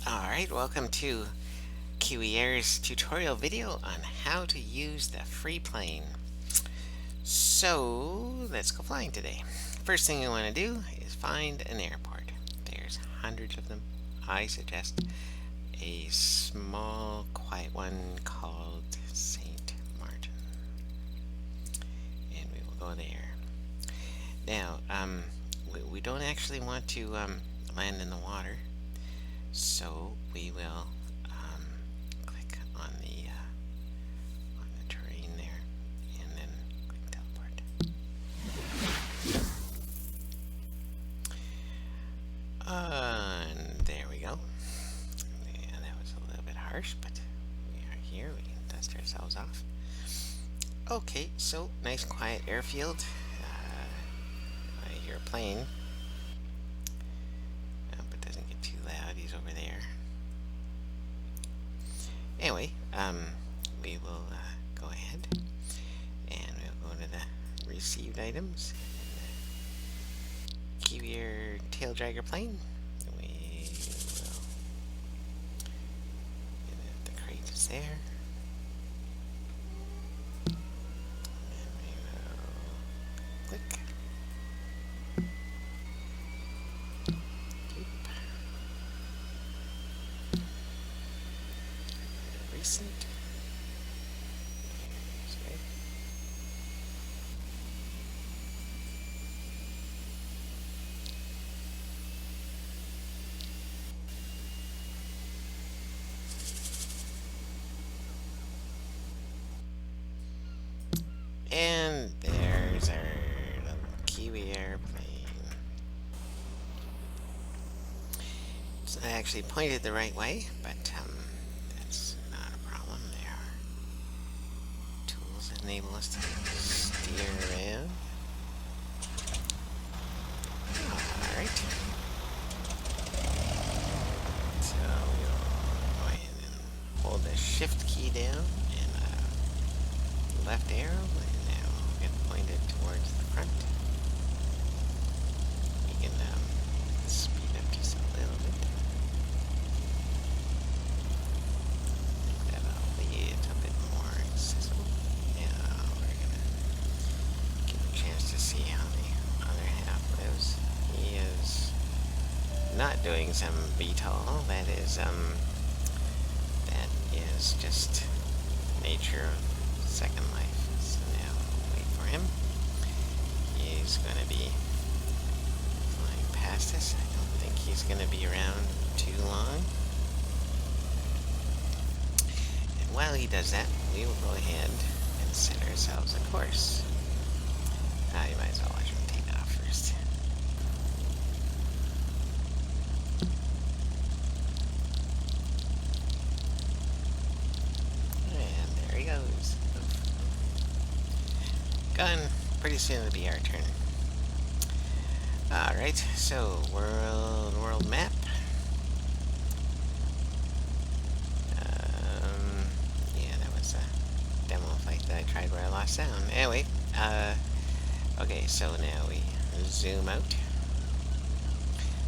Alright, welcome to Kiwi Air's tutorial video on how to use the free plane. So, let's go flying today. First thing you want to do is find an airport. There's hundreds of them. I suggest a small, quiet one called St. Martin. And we will go there. Now, we don't actually want to land in the water. So we will click on the terrain there, and then click teleport. And there we go. Yeah, that was a little bit harsh, but we are here. We can dust ourselves off. Okay, so nice quiet airfield. I hear a plane. He's over there. Anyway, we will go ahead and we'll go to the received items. Kiwi Air tail dragger plane. We will. The crate is there. And we will click. Recent. Okay. And there's our little Kiwi airplane. It's not actually pointed the right way, but that's not a problem. There are tools that enable us to steer around. Alright. So we'll go ahead and hold the shift key down and left arrow, and now we'll get pointed towards the front. We can speed up just a little bit. Not doing some VTOL. That is just the nature of Second Life. So now we'll wait for him. He's going to be flying past us. I don't think he's going to be around too long. And while he does that, we will go ahead and set ourselves a course. You might as well watch him take off first. Gone. Pretty soon it'll be our turn. Alright, so world map. Yeah, that was a demo flight that I tried where I lost sound. Anyway, okay, so now we zoom out.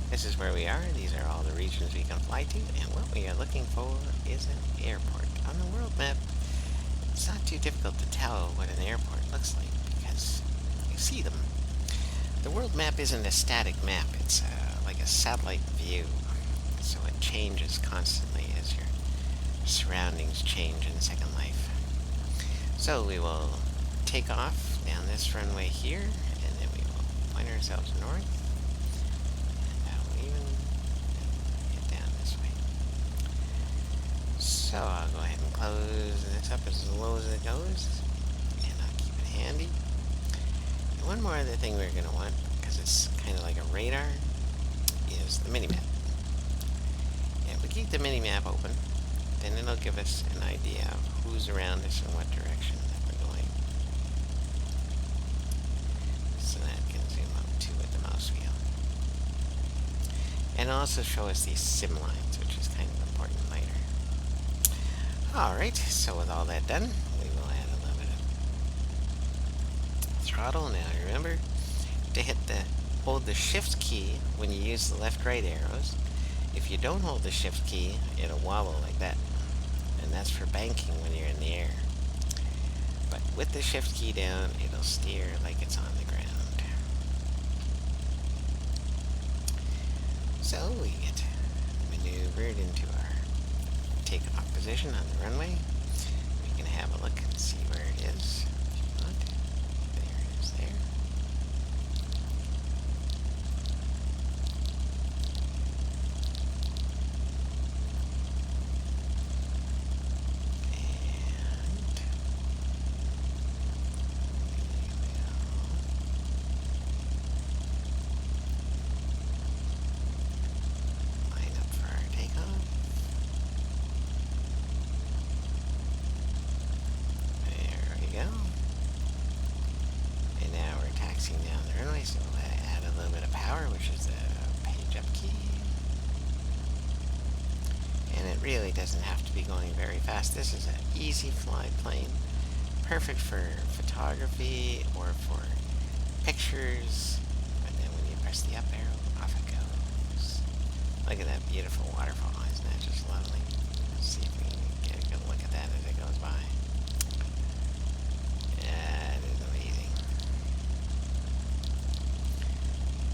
This is where we are. These are all the regions we can fly to, and what we are looking for is an airport. On the world map, it's not too difficult to tell what an airport looks like because you see them. The world map isn't a static map, it's like a satellite view, so it changes constantly as your surroundings change in Second Life. So we will take off down this runway here, and then we will point ourselves north, and we'll even get down this way. So I'll go ahead and close this up as low as it goes, and I'll keep it handy. And one more other thing we're going to want, because it's kind of like a radar, is the minimap. And if we keep the minimap open, then it'll give us an idea of who's around us and what direction that we're going. So that can zoom up too with the mouse wheel. And it'll also show us these sim lines, which is kind of important later. Alright, so with all that done, we will add a little bit of throttle. Now remember to hold the shift key when you use the left-right arrows, If you don't hold the shift key, it'll wobble like that. And that's for banking when you're in the air. But with the shift key down, it'll steer like it's on the ground. So we get maneuvered into our takeoff position on the runway. We can have a look and see where it is if you want. There it is there. Down the runway, so we'll add a little bit of power, which is the page up key. And it really doesn't have to be going very fast. This is an easy fly plane, perfect for photography or for pictures. And then when you press the up arrow, off it goes. Look at that beautiful waterfall. Isn't that just lovely? Let's see if we can get a good look at that as it goes by.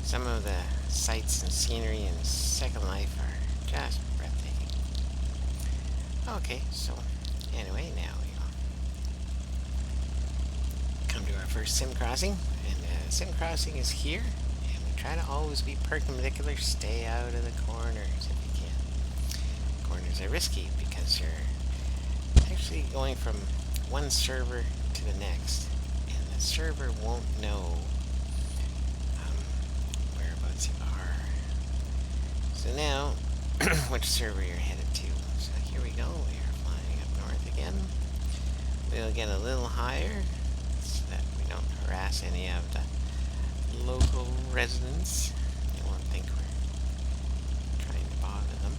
Some of the sights and scenery in Second Life are just breathtaking. Okay, so anyway, now we come to our first sim crossing, and sim crossing is here, and we try to always be perpendicular, stay out of the corners if you can. Corners are risky because you're actually going from one server to the next, and the server won't know you are. So now, which server you're headed to. So here we go. We are flying up north again. We'll get a little higher so that we don't harass any of the local residents. They won't think we're trying to bother them.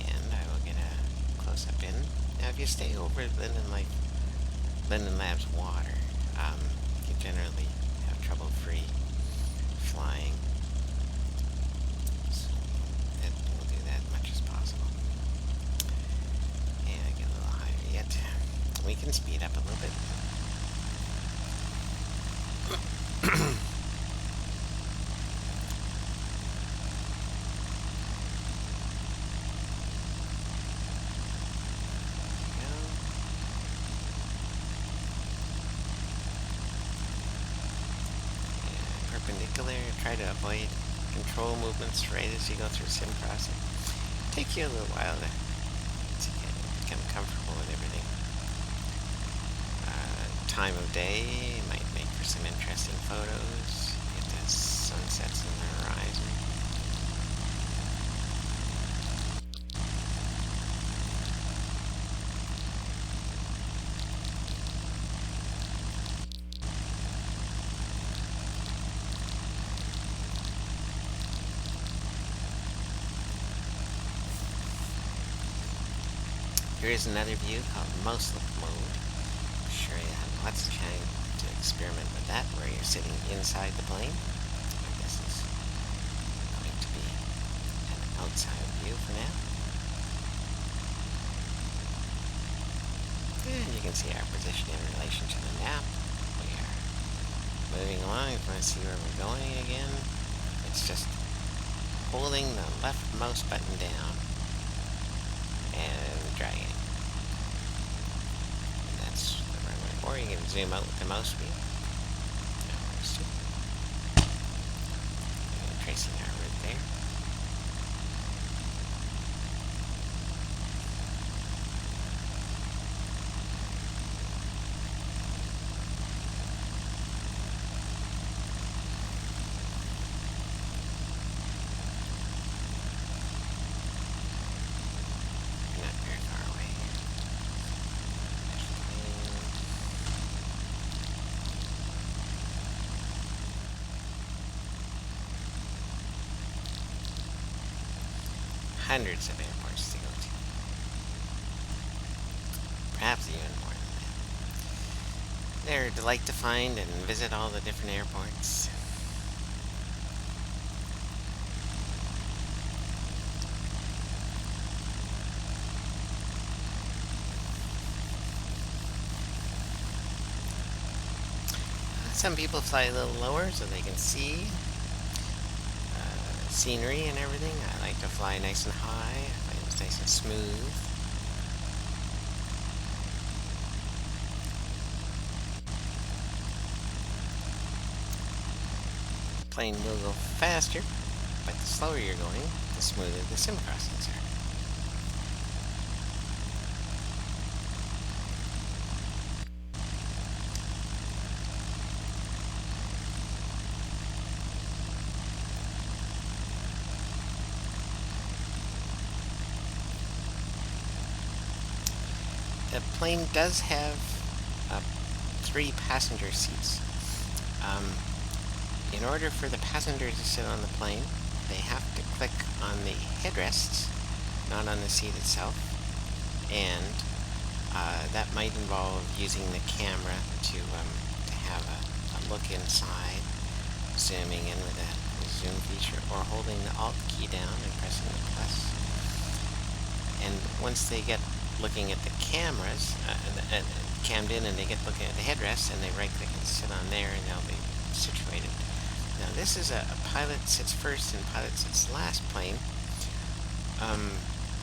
And I will get a close-up in. Now, if you stay over Linden Labs water, you generally have trouble free flying, so we'll do that much as possible. And get a little higher yet. We can speed up a little bit. Perpendicular, try to avoid control movements right as you go through sim crossing. Take you a little while to become comfortable with everything. Time of day might make for some interesting photos. Get the sunsets in the horizon. Here is another view called Most Look Mode. I'm sure you have lots of time to experiment with that, where you're sitting inside the plane. This is going to be an outside view for now. And you can see our position in relation to the map. We are moving along. If you want to see where we're going again, it's just holding the leftmost button down and dragging. And that's the runway. Or you can zoom out with the mouse wheel. That works too. And tracing our route there. Hundreds of airports to go to. Perhaps even more than that. They're a delight to find and visit all the different airports. Some people fly a little lower so they can see scenery and everything. I like to fly nice and high. I find it's nice and smooth. Plane will go faster, but the slower you're going, the smoother the sim crossings are. The plane does have 3 passenger seats. In order for the passenger to sit on the plane, they have to click on the headrests, not on the seat itself, and that might involve using the camera to have a look inside, zooming in with the zoom feature, or holding the Alt key down and pressing the plus. And once they get looking at the cameras, cammed in, and they get looking at the headrests, and they right-click and sit on there, and they'll be situated. Now this is a pilot sits first and pilot sits last plane,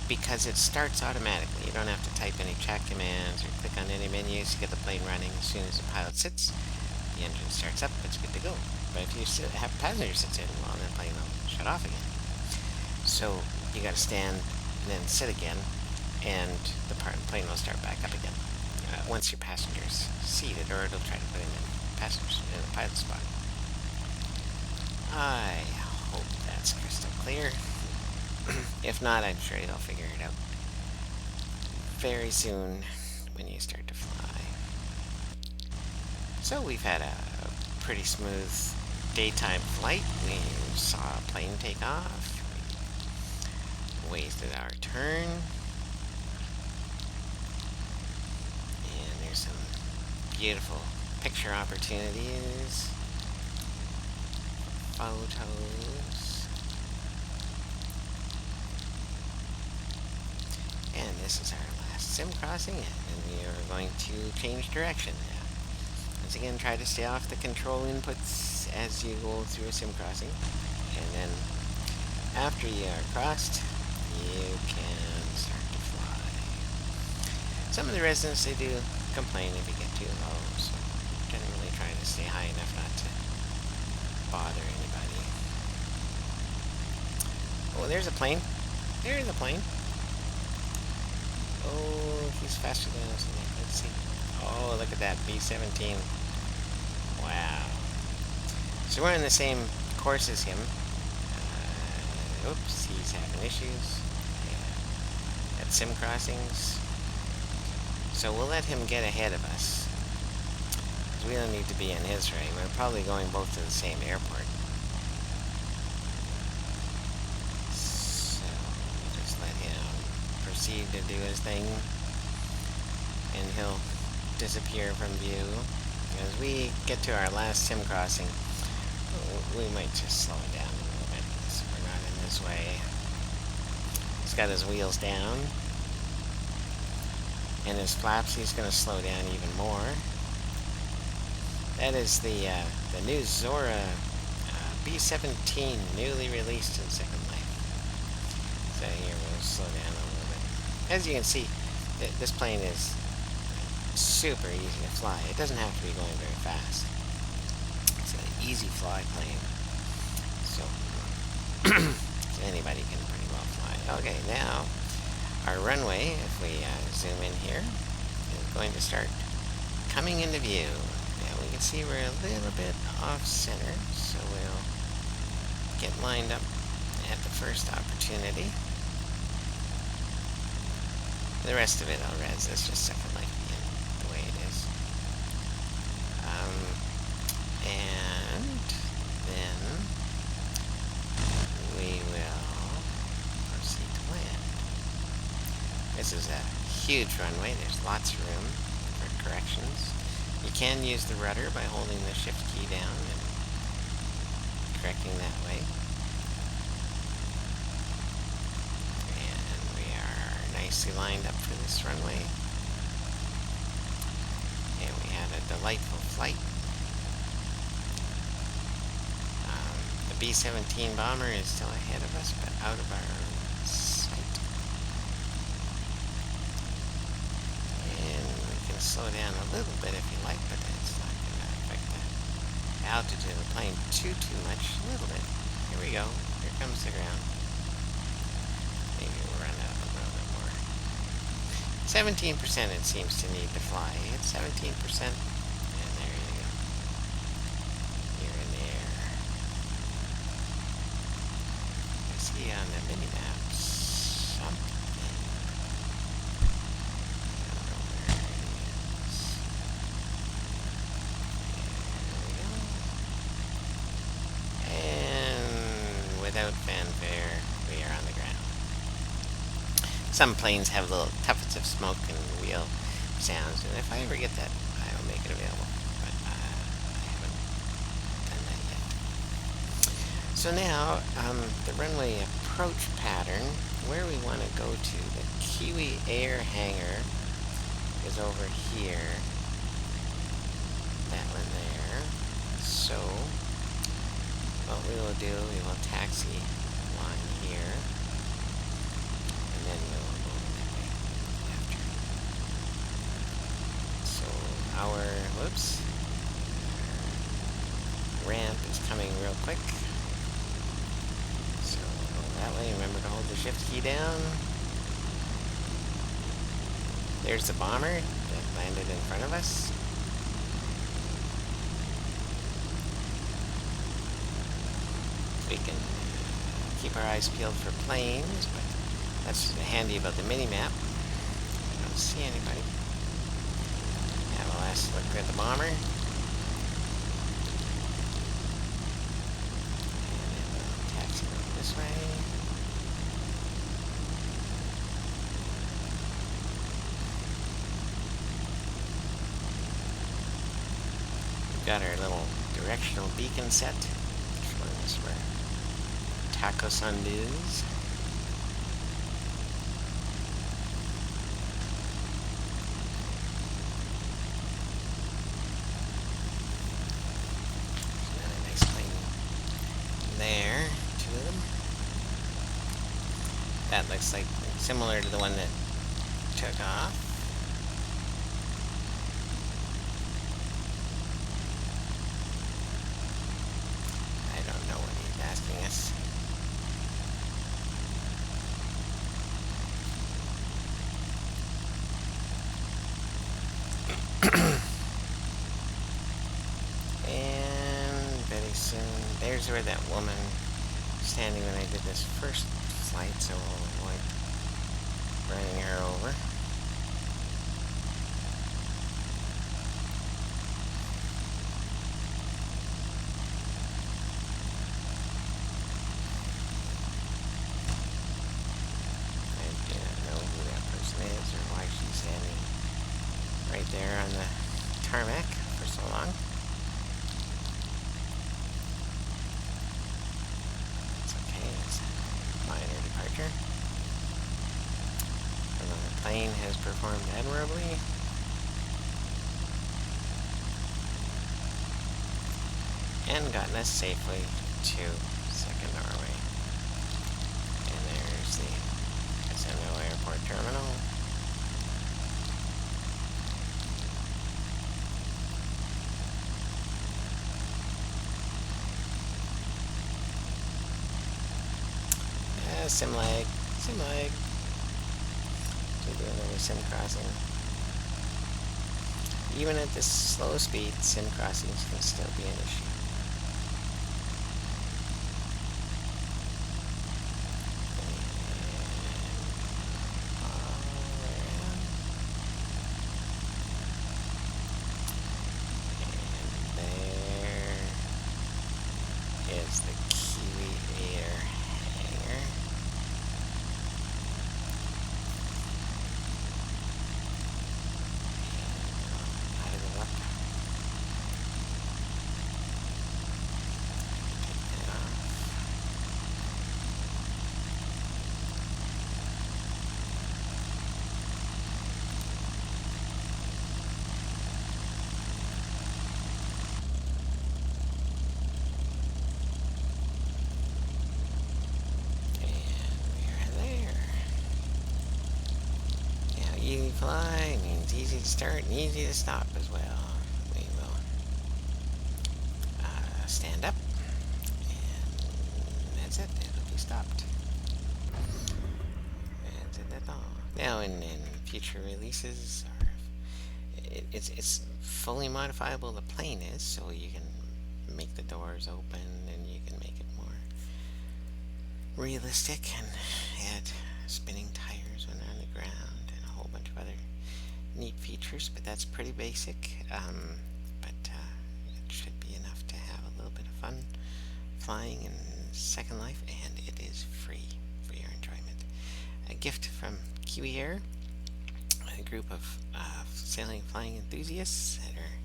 because it starts automatically. You don't have to type any chat commands or click on any menus to get the plane running. As soon as the pilot sits, the engine starts up, it's good to go. But if you have a passenger sits in, well, then the plane will shut off again. So you got to stand and then sit again, and the plane will start back up again once your passenger's seated, or it'll try to put him in the pilot spot. I hope that's crystal clear. If not, I'm sure you'll figure it out very soon when you start to fly. So we've had a pretty smooth daytime flight. We saw a plane take off. We waited our turn. And there's some beautiful picture opportunities. Photos. And this is our last sim crossing, and we are going to change direction now. Once again, try to stay off the control inputs as you go through a sim crossing, and then after you are crossed, you can start to fly. Some of the residents, they do complain if you get too low, so generally try to stay high enough not to bother anybody. Oh, there's a plane. There's a plane. Oh, he's faster than us. Let's see. Oh, look at that B-17. Wow. So we're in the same course as him. Oops, he's having issues at sim crossings. So we'll let him get ahead of us. We don't need to be in his way. We're probably going both to the same airport. So we'll just let him proceed to do his thing, and he'll disappear from view. As we get to our last sim crossing, we might just slow it down a little bit so we're not in his way. He's got his wheels down, and his flaps, he's going to slow down even more. That is the new Zora B-17, newly released in Second Life. So here we'll slow down a little bit. As you can see, this plane is super easy to fly. It doesn't have to be going very fast. It's an easy fly plane. So anybody can pretty well fly. Okay, now our runway, if we zoom in here, is going to start coming into view. Now we can see we're a little bit off center, so we'll get lined up at the first opportunity. The rest of it I'll res. That's just Second Life being the way it is. And then we will proceed to land. This is a huge runway. There's lots of room for corrections. You can use the rudder by holding the shift key down and correcting that way. And we are nicely lined up for this runway. And we had a delightful flight. B-17 bomber is still ahead of us, but out of our sight. And we can slow down a little bit if you like, but it's not going to affect the altitude of the plane too much. A little bit. Here we go. Here comes the ground. Maybe we'll run it up a little bit more. 17% it seems to need to fly. It's 17%. And there you go. You're in the air. I see on the mini-map something. I don't know where it is. There we go. And without fanfare, we are on the ground. Some planes have little tuffets of smoke and wheel sounds, and if I ever get that, I will make it available. But I haven't done that yet. So now, the runway approach pattern, where we want to go to, the Kiwi Air hangar is over here. That one there. So, what we will do, we will taxi along here. And then we'll go that way after. So our ramp is coming real quick. So we'll go that way. Remember to hold the shift key down. There's the bomber that landed in front of us. We can keep our eyes peeled for planes, but that's handy about the mini-map. I don't see anybody. Have a last look at the bomber. And then we'll taxi over this way. We've got our little directional beacon set, showing us where Taco Sund is. There, two of them. That looks like similar to the one that took off. I don't know what he's asking us. There's where that woman was standing when I did this first flight, so we'll avoid running her over. I do not know who that person is or why she's standing right there on the tarmac for so long. Minor departure. And the plane has performed admirably. And gotten us safely to Second Norway. And there's the SNO Airport Terminal. Sim lag. To do another sim crossing. Even at this slow speed, sim crossings can still be an issue. And there is the Kiwi Air hangar. fly means easy to start and easy to stop as well. We will stand up, and that's it. It'll be stopped. And that's all. Now, in future releases, or it's fully modifiable. The plane is, so you can make the doors open, and you can make it more realistic and add spinning tires when they're on the ground and a whole bunch of other neat features, but that's pretty basic. But it should be enough to have a little bit of fun flying in Second Life, and it is free for your enjoyment. A gift from Kiwi Air, a group of sailing and flying enthusiasts that are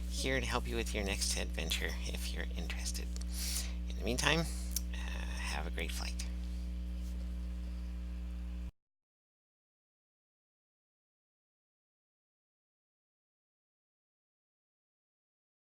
here to help you with your next adventure if you're interested. In the meantime, have a great flight.